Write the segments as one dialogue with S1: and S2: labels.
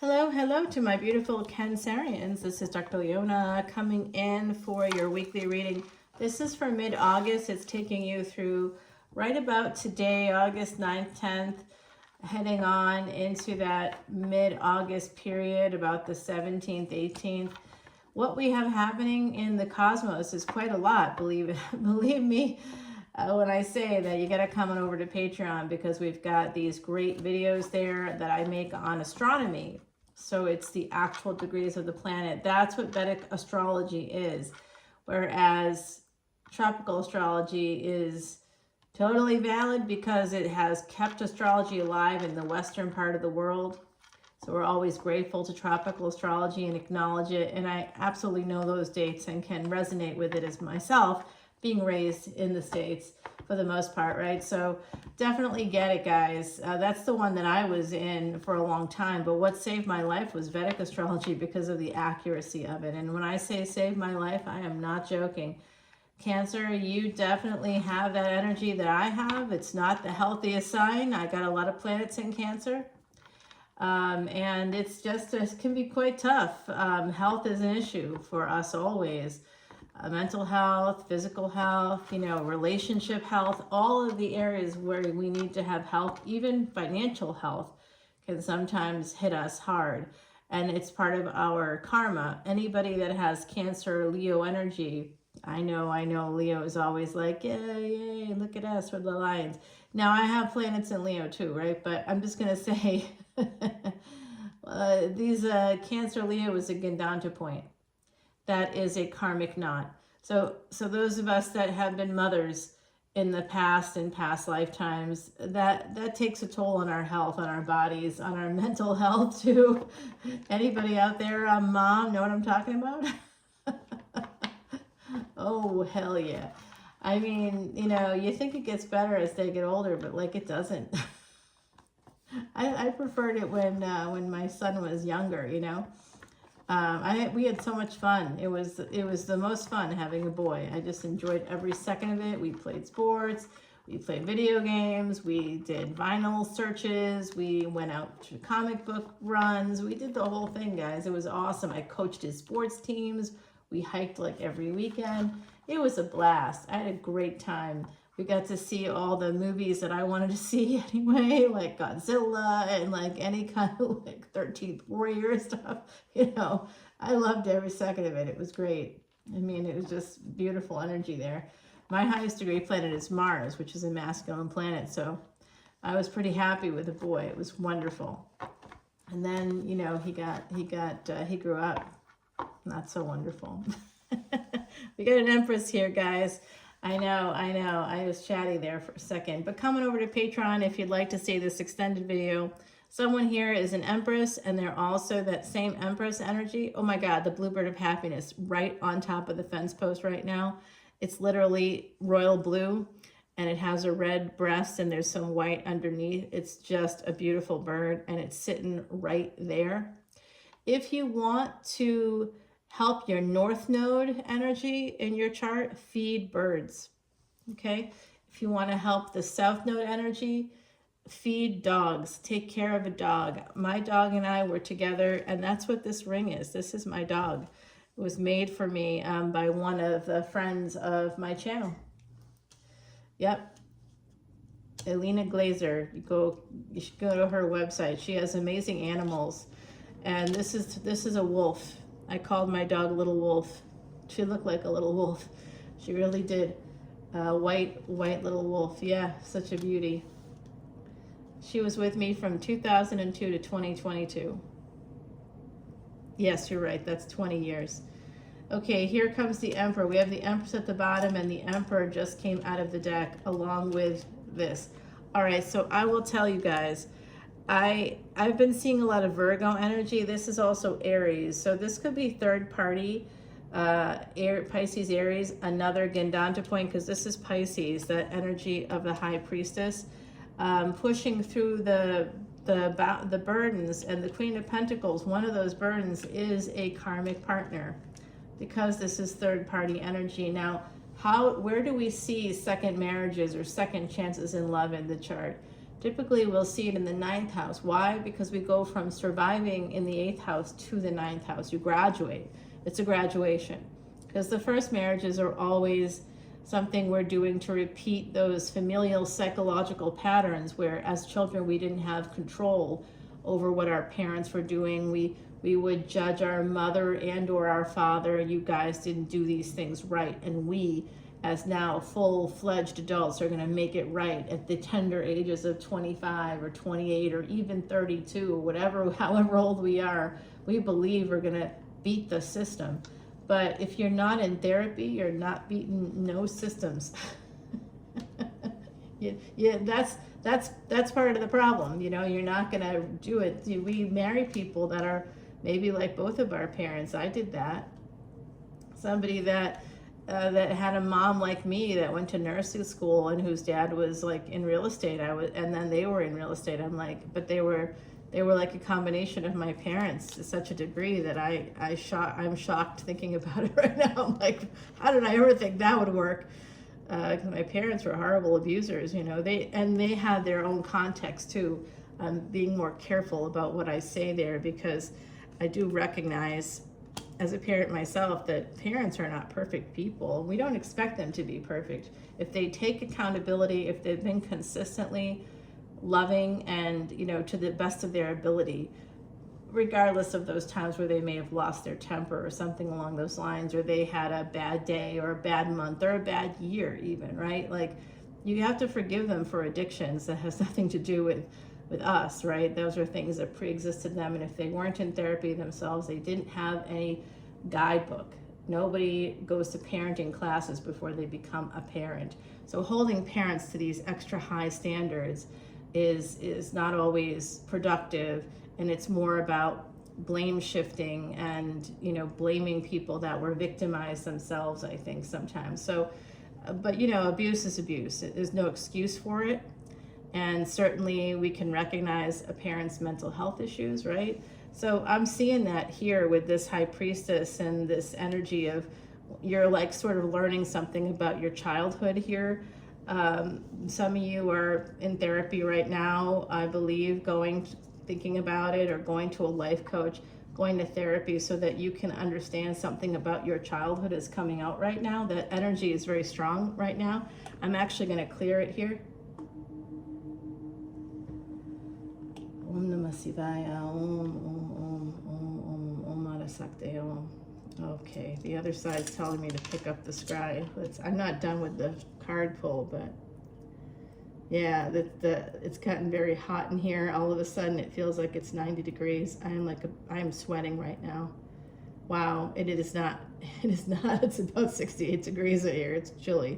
S1: Hello, hello to my beautiful Cancerians. This is Dr. Leona coming in for your weekly reading. This is for mid-August. It's taking you through right about today, August 9th, 10th, heading on into that mid-August period, about the 17th, 18th. What we have happening in the cosmos is quite a lot, believe me. When I say that, you got to come on over to Patreon because we've got these great videos there that I make on astronomy. So it's the actual degrees of the planet. That's what Vedic astrology is. Whereas tropical astrology is totally valid because it has kept astrology alive in the western part of the world. So we're always grateful to tropical astrology and acknowledge it. And I absolutely know those dates and can resonate with it as myself, being raised in the States for the most part, right? So definitely get it, guys. That's the one that I was in for a long time. But what saved my life was Vedic astrology because of the accuracy of it. And when I say saved my life, I am not joking. Cancer, you definitely have that energy that I have. It's not the healthiest sign. I got a lot of planets in Cancer. And it's just, it can be quite tough. Health is an issue for us always. Mental health, physical health, relationship health, all of the areas where we need to have health, even financial health, can sometimes hit us hard. And it's part of our karma. Anybody that has Cancer, Leo energy, I know Leo is always like, yay, look at us, we're the lions. Now, I have planets in Leo too, right? But I'm just going to say, these Cancer, Leo is a Gandanta point. That is a karmic knot. So those of us that have been mothers in the past and past lifetimes, that takes a toll on our health, on our bodies, on our mental health too. Anybody out there, mom, know what I'm talking about? Oh, hell yeah. I mean, you think it gets better as they get older, but like it doesn't. I preferred it when my son was younger, we had so much fun. It was the most fun having a boy. I just enjoyed every second of it. We played sports, we played video games, we did vinyl searches, we went out to comic book runs, we did the whole thing, guys. It was awesome. I coached his sports teams. We hiked like every weekend. It was a blast. I had a great time. We got to see all the movies that I wanted to see anyway, like Godzilla and like any kind of like 13th Warrior stuff. I loved every second of it. It was great. I mean, it was just beautiful energy there. My highest degree planet is Mars, which is a masculine planet. So I was pretty happy with the boy. It was wonderful. And then, he grew up. Not so wonderful. We got an Empress here, guys. I know. I was chatty there for a second. But coming over to Patreon if you'd like to see this extended video. Someone here is an Empress, and they're also that same Empress energy. Oh my God, the Bluebird of Happiness right on top of the fence post right now. It's literally royal blue, and it has a red breast, and there's some white underneath. It's just a beautiful bird, and it's sitting right there. If you want to help your North Node energy in your chart, feed birds, okay? If you want to help the South Node energy, feed dogs, take care of a dog. My dog and I were together, and that's what this ring is. This is my dog. It was made for me by one of the friends of my channel. Yep. Elena Glazer, you should go to her website. She has amazing animals. And this is a wolf. I called my dog Little Wolf. She looked like a little wolf. She really did. White little wolf. Yeah, such a beauty. She was with me from 2002 to 2022. Yes, you're right. That's 20 years. Okay, here comes the Emperor. We have the Empress at the bottom, and the Emperor just came out of the deck along with this. All right, so I will tell you guys, I've been seeing a lot of Virgo energy. This is also Aries. So this could be third party, Pisces, Aries, another Gandanta point, because this is Pisces, that energy of the High Priestess, pushing through the burdens. And the Queen of Pentacles, one of those burdens is a karmic partner, because this is third party energy. Now, where do we see second marriages or second chances in love in the chart? Typically, we'll see it in the 9th house. Why? Because we go from surviving in the 8th house to the 9th house. You graduate. It's a graduation. Because the first marriages are always something we're doing to repeat those familial psychological patterns where as children we didn't have control over what our parents were doing. We would judge our mother and or our father. You guys didn't do these things right. And we, as now full-fledged adults, are going to make it right at the tender ages of 25 or 28 or even 32 or whatever, however old we are. We believe we're going to beat the system. But if you're not in therapy, you're not beating no systems. Yeah, that's part of the problem. You know, you're not going to do it. We marry people that are maybe like both of our parents. I did that. Somebody that had a mom like me that went to nursing school and whose dad was like in real estate. And then they were in real estate. I'm like, but they were like a combination of my parents to such a degree that I'm shocked thinking about it right now. I'm like, how did I ever think that would work? My parents were horrible abusers, you know. They had their own context too. I'm being more careful about what I say there because I do recognize as a parent myself that parents are not perfect people. We don't expect them to be perfect. If they take accountability, if they've been consistently loving and, you know, to the best of their ability, regardless of those times where they may have lost their temper or something along those lines, or they had a bad day or a bad month or a bad year even, right? Like, you have to forgive them for addictions that has nothing to do with us, right? Those are things that pre-existed them, and if they weren't in therapy themselves, they didn't have any guidebook. Nobody goes to parenting classes before they become a parent. So holding parents to these extra high standards is not always productive, and it's more about blame shifting and, you know, blaming people that were victimized themselves, I think, sometimes. So, but, you know, abuse is abuse. There's no excuse for it. And certainly we can recognize a parent's mental health issues, right? So I'm seeing that here with this high priestess and this energy of you're like sort of learning something about your childhood here. Some of you are in therapy right now, I believe, thinking about it, or going to a life coach, going to therapy so that you can understand something about your childhood is coming out right now. That energy is very strong right now. I'm actually going to clear it here. Om Namah Shivaya, Om Arasakte Om. Okay, the other side's telling me to pick up the scry. I'm not done with the card pull, but yeah, it's gotten very hot in here. All of a sudden, it feels like it's 90 degrees. I am sweating right now. Wow, it is not. It is not. It's about 68 degrees in here. It's chilly.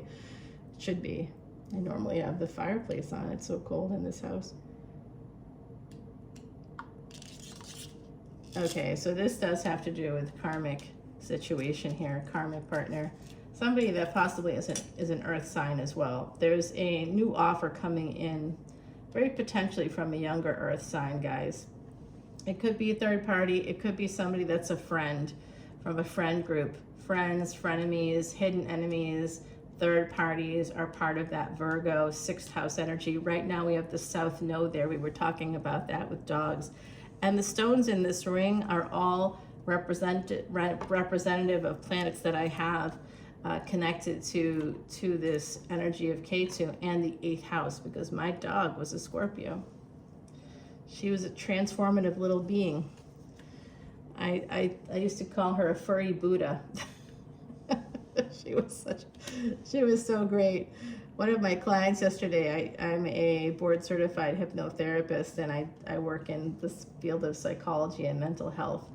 S1: It should be. I normally have the fireplace on. It's so cold in this house. Okay, so this does have to do with karmic situation here, karmic partner. Somebody that possibly is an earth sign as well. There's a new offer coming in, very potentially from a younger earth sign, guys. It could be a third party. It could be somebody that's a friend from a friend group. Friends, frenemies, hidden enemies, third parties are part of that Virgo 6th house energy. Right now we have the South Node there. We were talking about that with dogs. And the stones in this ring are all representative of planets that I have connected to this energy of Ketu and the 8th house, because my dog was a Scorpio. She was a transformative little being. I used to call her a furry Buddha. She was so great. One of my clients yesterday, I'm a board certified hypnotherapist, and I work in this field of psychology and mental health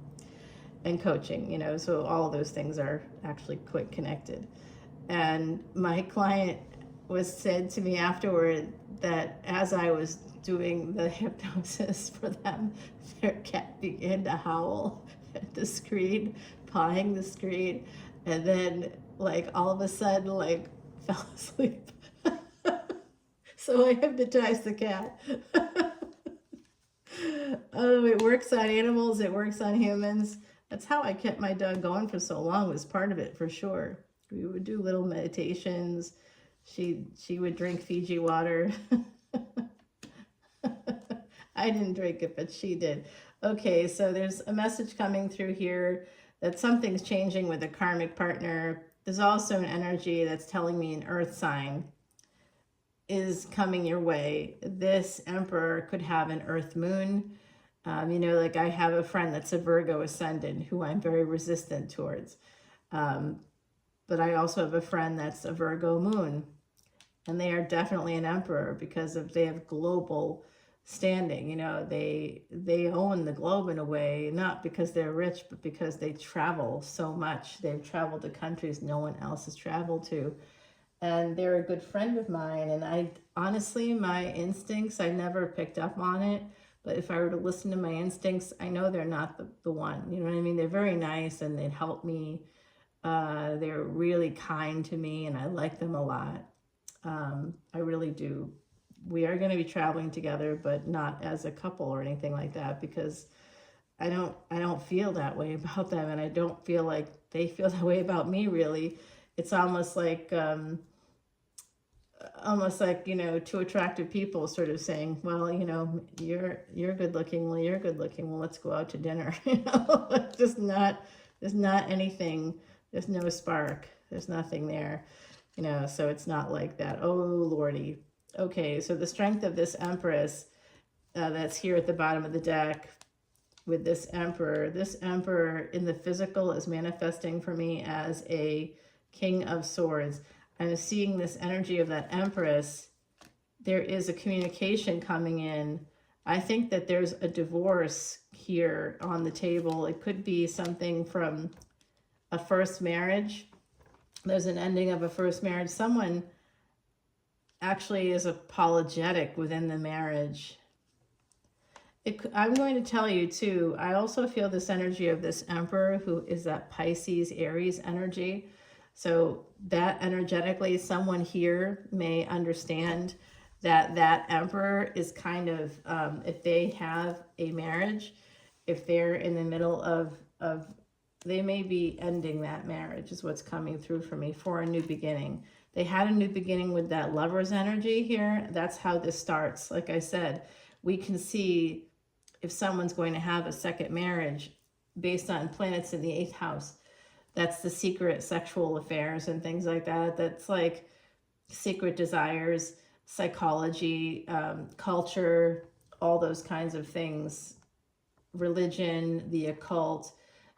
S1: and coaching, you know, so all of those things are actually quite connected. And my client said to me afterward that as I was doing the hypnosis for them, their cat began to howl at the screen, pawing the screen, and then like all of a sudden like fell asleep. So I hypnotized the cat. Oh, it works on animals, it works on humans. That's how I kept my dog going for so long, was part of it for sure. We would do little meditations. She would drink Fiji water. I didn't drink it, but she did. Okay, so there's a message coming through here that something's changing with a karmic partner. There's also an energy that's telling me an earth sign is coming your way. This emperor could have an earth moon. Like I have a friend that's a Virgo ascendant who I'm very resistant towards. But I also have a friend that's a Virgo moon. And they are definitely an emperor because they have global standing. They own the globe in a way, not because they're rich, but because they travel so much. They've traveled to countries no one else has traveled to. And they're a good friend of mine. And I honestly, my instincts, I never picked up on it. But if I were to listen to my instincts, I know they're not the one. You know what I mean? They're very nice and they'd help me. They're really kind to me and I like them a lot. I really do. We are going to be traveling together, but not as a couple or anything like that, because I don't feel that way about them, and I don't feel like they feel that way about me. Really, it's almost like two attractive people sort of saying, well, you're good looking, well, you're good looking, well, let's go out to dinner. It's just not. There's not anything. There's no spark. There's nothing there. So it's not like that. Oh, Lordy. Okay, so the strength of this Empress that's here at the bottom of the deck with this Emperor in the physical is manifesting for me as a King of Swords. I'm seeing this energy of that Empress. There is a communication coming in. I think that there's a divorce here on the table. It could be something from a first marriage. There's an ending of a first marriage. Someone actually is apologetic within the marriage. I'm going to tell you too, I also feel this energy of this Emperor who is that Pisces, Aries energy. So that energetically, someone here may understand that Emperor is kind of, if they have a marriage, if they're in the middle of they may be ending that marriage is what's coming through for me for a new beginning. They had a new beginning with that Lover's energy here. That's how this starts. Like I said, we can see if someone's going to have a second marriage based on planets in the 8th house. That's the secret sexual affairs and things like that. That's like secret desires, psychology, culture, all those kinds of things, religion, the occult.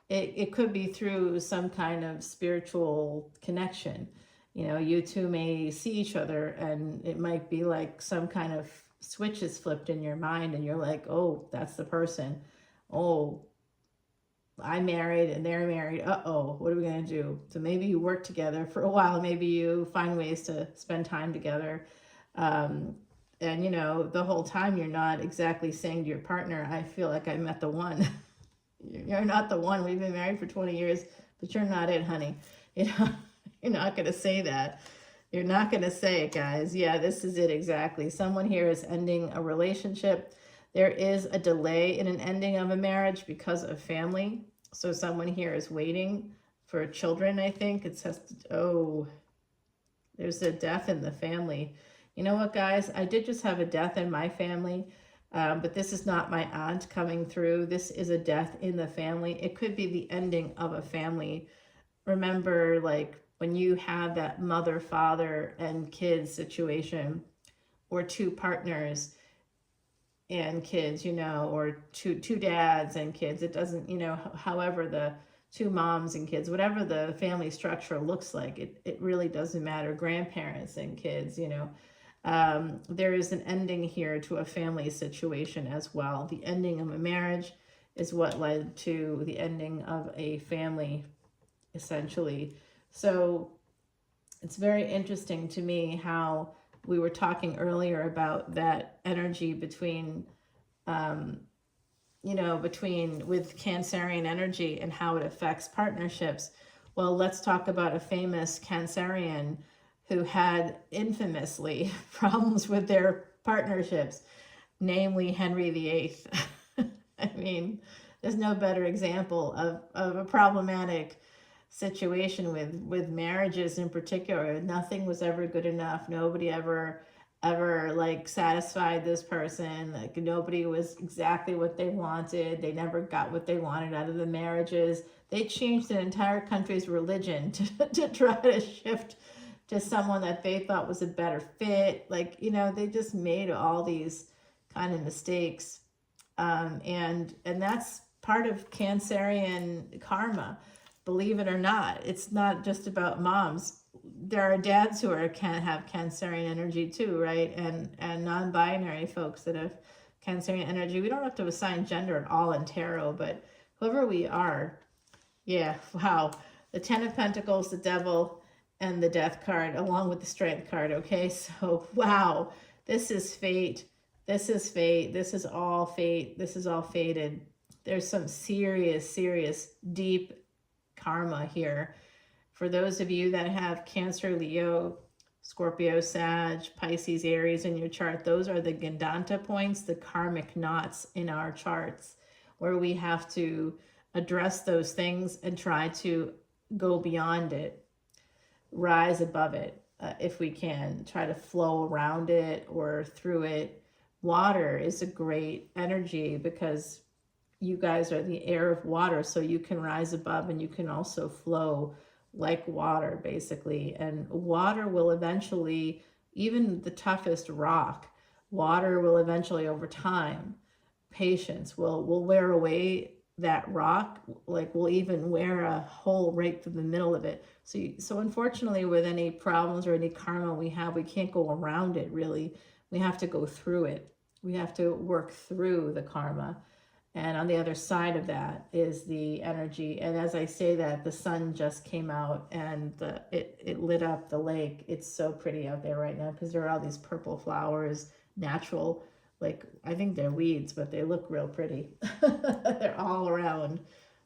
S1: It could be through some kind of spiritual connection. You two may see each other and it might be like some kind of switch is flipped in your mind and you're like, oh, that's the person. Oh, I'm married and they're married. Uh-oh, what are we going to do? So maybe you work together for a while. Maybe you find ways to spend time together. And, the whole time you're not exactly saying to your partner, I feel like I met the one. You're not the one. We've been married for 20 years, but you're not it, honey. You're not going to say that. You're not going to say it, guys. Yeah, this is it exactly. Someone here is ending a relationship. There is a delay in an ending of a marriage because of family. So someone here is waiting for children, I think. It says, oh, there's a death in the family. You know what, guys? I did just have a death in my family. But this is not my aunt coming through. This is a death in the family. It could be the ending of a family. Remember, like when you have that mother, father, and kids situation, or two partners and kids, or two dads and kids. It doesn't, however the two moms and kids, whatever the family structure looks like, it really doesn't matter. Grandparents and kids, there is an ending here to a family situation as well. The ending of a marriage is what led to the ending of a family, essentially. So it's very interesting to me how we were talking earlier about that energy between, with Cancerian energy and how it affects partnerships. Well, let's talk about a famous Cancerian who had infamously problems with their partnerships, namely Henry VIII. I mean, there's no better example of a problematic situation with marriages in particular. Nothing was ever good enough. Nobody ever ever like satisfied this person. Like nobody was exactly what they wanted. They never got what they wanted out of the marriages. They changed an entire country's religion to try to shift to someone that they thought was a better fit. Like, you know, they just made all these kind of mistakes. And that's part of Cancerian karma. Believe it or not, it's not just about moms. There are dads who can have Cancerian energy too, right? And non-binary folks that have Cancerian energy. We don't have to assign gender at all in tarot, but whoever we are, yeah, wow. The Ten of Pentacles, the Devil, and the Death card, along with the Strength card, okay? So, wow, this is fate. This is fate. This is all fate. This is all fated. There's some serious, serious, deep karma here. For those of you that have Cancer, Leo, Scorpio, Sag, Pisces, Aries in your chart, those are the Gandanta points, the karmic knots in our charts, where we have to address those things and try to go beyond it, rise above it, if we can, try to flow around it or through it. Water is a great energy because you guys are the air of water, so you can rise above and you can also flow like water, basically. And water will eventually, even the toughest rock, water will eventually, over time, patience will wear away that rock. Like, we'll even wear a hole right through the middle of it. So unfortunately, with any problems or any karma we have, we can't go around it, really. We have to go through it. We have to work through the karma. And on the other side of that is the energy. And as I say that, the sun just came out and it lit up the lake. It's so pretty out there right now because there are all these purple flowers, natural, like, I think they're weeds, but they look real pretty. They're all around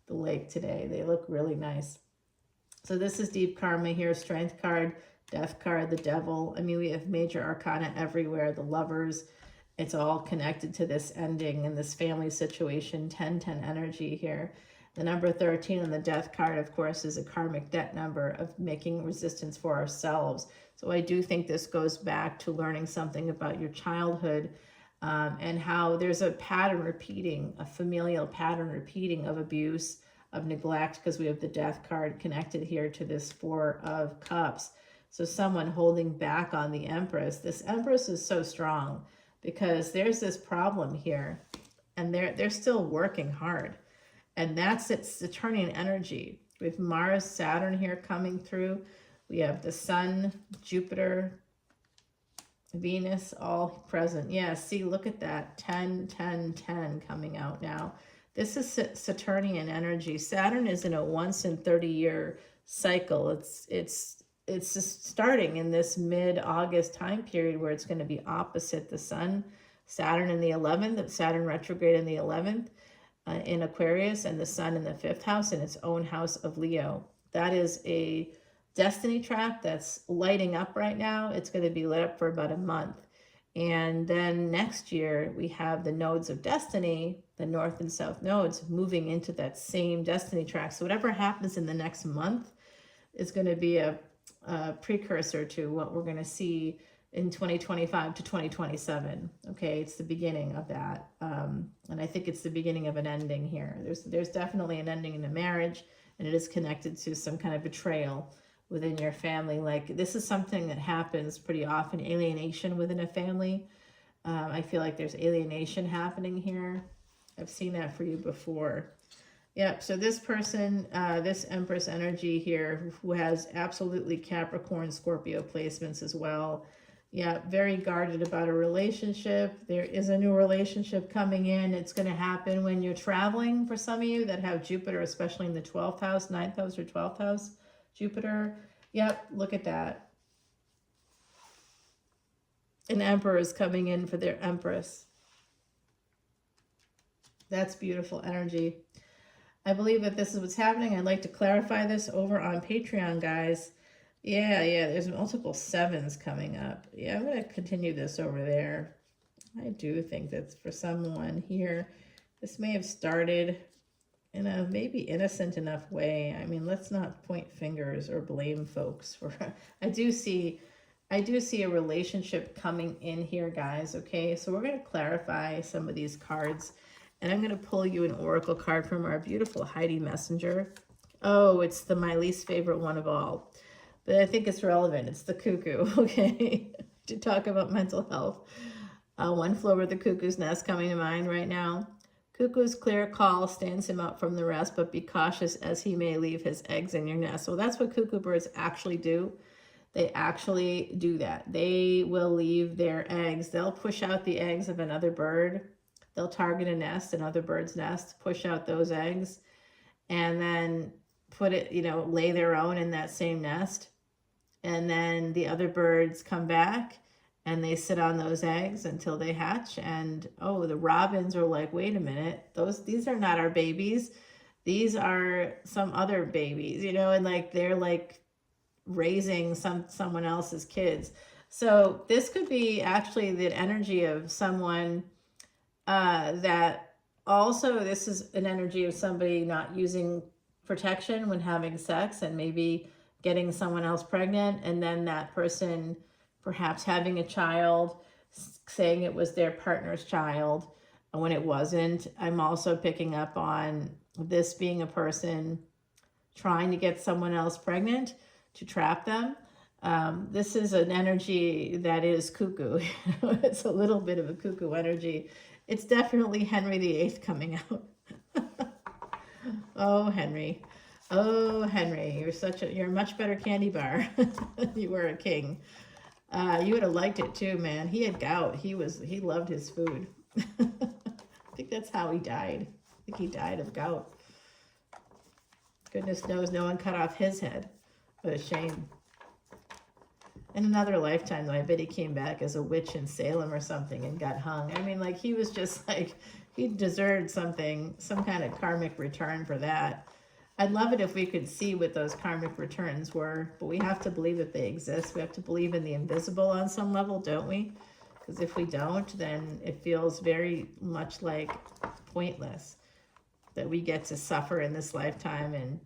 S1: the lake today. They look really nice. So this is deep karma here. Strength card, Death card, the Devil. I mean, we have major arcana everywhere. The Lovers. It's all connected to this ending and this family situation. 10-10 energy here. The number 13 on the Death card, of course, is a karmic debt number of making resistance for ourselves. So I do think this goes back to learning something about your childhood, and how there's a pattern repeating, a familial pattern repeating of abuse, of neglect, because we have the Death card connected here to this Four of Cups. So someone holding back on the Empress. This Empress is so strong because there's this problem here and they're still working hard. And that's its Saturnian energy. We have Mars, Saturn here coming through. We have the Sun, Jupiter, Venus, all present. Yeah, see, look at that. 10, 10, 10 coming out now. This is Saturnian energy. Saturn is in a once in 30-year cycle. It's just starting in this mid-August time period where it's going to be opposite the Sun. Saturn in the 11th, Saturn retrograde in the 11th in Aquarius, and the Sun in the 5th house in its own house of Leo. That is a destiny trap that's lighting up right now. It's going to be lit up for about a month. And then next year, we have the nodes of destiny, the north and south nodes, moving into that same destiny track. So whatever happens in the next month is going to be a precursor to what we're going to see in 2025 to 2027. Okay, it's the beginning of that. And I think it's the beginning of an ending here. There's definitely an ending in a marriage, and it is connected to some kind of betrayal within your family. Like, this is something that happens pretty often, alienation within a family. I feel like there's alienation happening here. I've seen that for you before. Yep, so this person, this Empress energy here, who has absolutely Capricorn, Scorpio placements as well. Yeah, very guarded about a relationship. There is a new relationship coming in. It's going to happen when you're traveling, for some of you that have Jupiter, especially in the 12th house, 9th house, or 12th house. Jupiter. Yep, look at that. An Emperor is coming in for their Empress. That's beautiful energy. I believe that this is what's happening. I'd like to clarify this over on Patreon, guys. Yeah, there's multiple 7s coming up. Yeah, I'm going to continue this over there. I do think that for someone here, this may have started in a maybe innocent enough way. I mean, let's not point fingers or blame folks for I do see I do see a relationship coming in here, guys, okay? So we're going to clarify some of these cards. And I'm going to pull you an oracle card from our beautiful Heidi Messenger. Oh, it's my least favorite one of all. But I think it's relevant. It's the cuckoo, okay? To talk about mental health. One flew over the cuckoo's nest coming to mind right now. Cuckoo's clear call stands him out from the rest, but be cautious as he may leave his eggs in your nest. So that's what cuckoo birds actually do. They actually do that. They will leave their eggs. They'll push out the eggs of another bird. They'll target a nest, another bird's nest, push out those eggs, and then put it, you know, lay their own in that same nest. And then the other birds come back and they sit on those eggs until they hatch. And oh, the robins are like, wait a minute, these are not our babies. These are some other babies, you know, and like they're like raising someone else's kids. So this could be actually the energy of someone that also, this is an energy of somebody not using protection when having sex and maybe getting someone else pregnant, and then that person perhaps having a child, saying it was their partner's child when it wasn't. I'm also picking up on this being a person trying to get someone else pregnant to trap them. This is an energy that is cuckoo. It's a little bit of a cuckoo energy. It's definitely Henry VIII coming out. Oh, Henry. Oh, Henry, you're a much better candy bar than you were a king. You would have liked it too, man. He had gout. He loved his food. I think that's how he died. I think he died of gout. Goodness knows no one cut off his head. What a shame. In another lifetime, though, I bet he came back as a witch in Salem or something and got hung. I mean, like, he was just like, he deserved something, some kind of karmic return for that. I'd love it if we could see what those karmic returns were, but we have to believe that they exist. We have to believe in the invisible on some level, don't we? Because if we don't, then it feels very much like pointless that we get to suffer in this lifetime and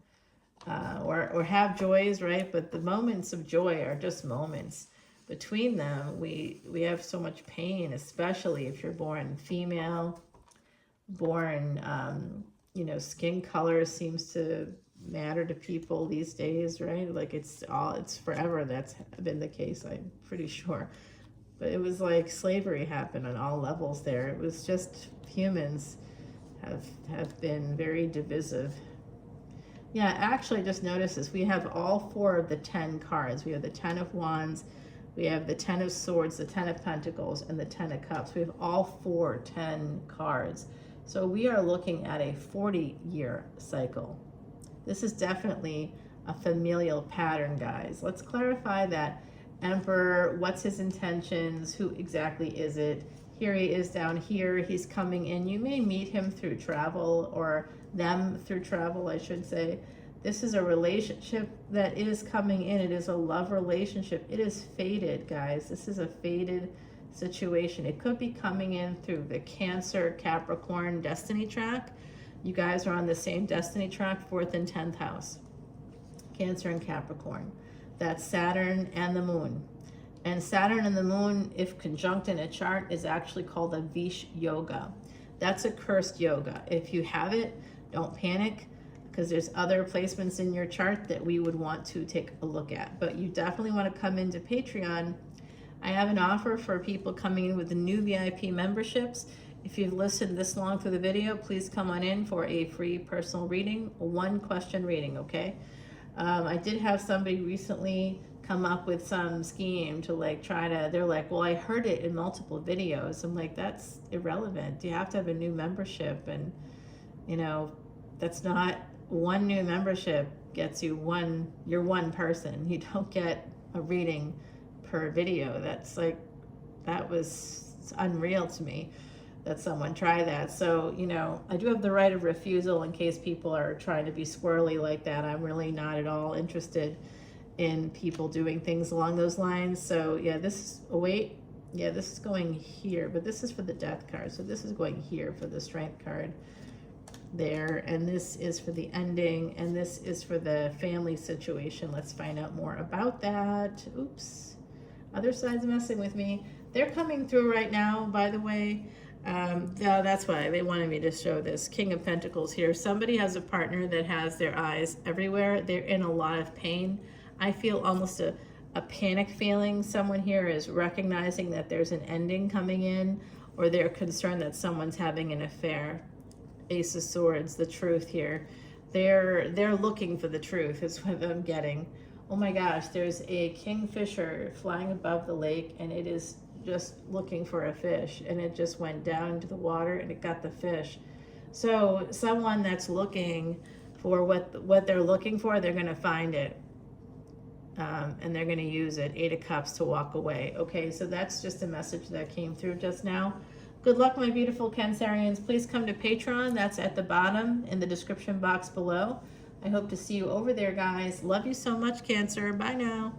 S1: or have joys, right? But the moments of joy are just moments. Between them, we have so much pain, especially if you're born female, born, you know, skin color seems to matter to people these days, right? Like it's forever that's been the case, I'm pretty sure. But it was like slavery happened on all levels there. It was just humans have been very divisive. Yeah, actually, I just noticed this. We have all 4 of the 10 cards. We have the 10 of Wands, we have the 10 of Swords, the 10 of Pentacles, and the 10 of Cups. We have all 10 cards. So we are looking at a 40-year cycle. This is definitely a familial pattern, guys. Let's clarify that. Emperor, what's his intentions? Who exactly is it? Here he is down here. He's coming in. You may meet him through travel, or them through travel, I should say. This is a relationship that is coming in. It is a love relationship. It is fated, guys. This is a fated situation. It could be coming in through the Cancer, Capricorn destiny track. You guys are on the same destiny track, 4th and 10th house. Cancer and Capricorn. That's Saturn and the Moon. And Saturn and the Moon, if conjunct in a chart, is actually called a Vish Yoga. That's a cursed yoga. If you have it, don't panic, because there's other placements in your chart that we would want to take a look at. But you definitely want to come into Patreon. I have an offer for people coming in with the new VIP memberships. If you've listened this long through the video, please come on in for a free personal reading, a 1-question reading, okay? I did have somebody recently come up with some scheme to like they're like, well, I heard it in multiple videos. I'm like, that's irrelevant. You have to have a new membership, and you know, that's not, one new membership gets you you're one person. You don't get a reading per video. That's like, it's unreal to me that someone try that. So, you know, I do have the right of refusal in case people are trying to be squirrely like that. I'm really not at all interested in people doing things along those lines. So yeah, this is going here, but this is for the death card. So this is going here for the strength card there, and this is for the ending, and this is for the family situation. Let's find out more about that. Oops. Other side's messing with me. They're coming through right now, by the way. That's why they wanted me to show this. King of Pentacles here. Somebody has a partner that has their eyes everywhere. They're in a lot of pain. I feel almost a panic feeling. Someone here is recognizing that there's an ending coming in, or they're concerned that someone's having an affair. Ace of Swords, the truth here. They're looking for the truth is what I'm getting. Oh my gosh, there's a kingfisher flying above the lake, and it is just looking for a fish, and it just went down into the water and it got the fish. So someone that's looking for what they're looking for, they're going to find it. And they're going to use it. 8 of Cups to walk away. Okay, so that's just a message that came through just now. Good luck, my beautiful Cancerians. Please come to Patreon. That's at the bottom in the description box below. I hope to see you over there, guys. Love you so much, Cancer. Bye now.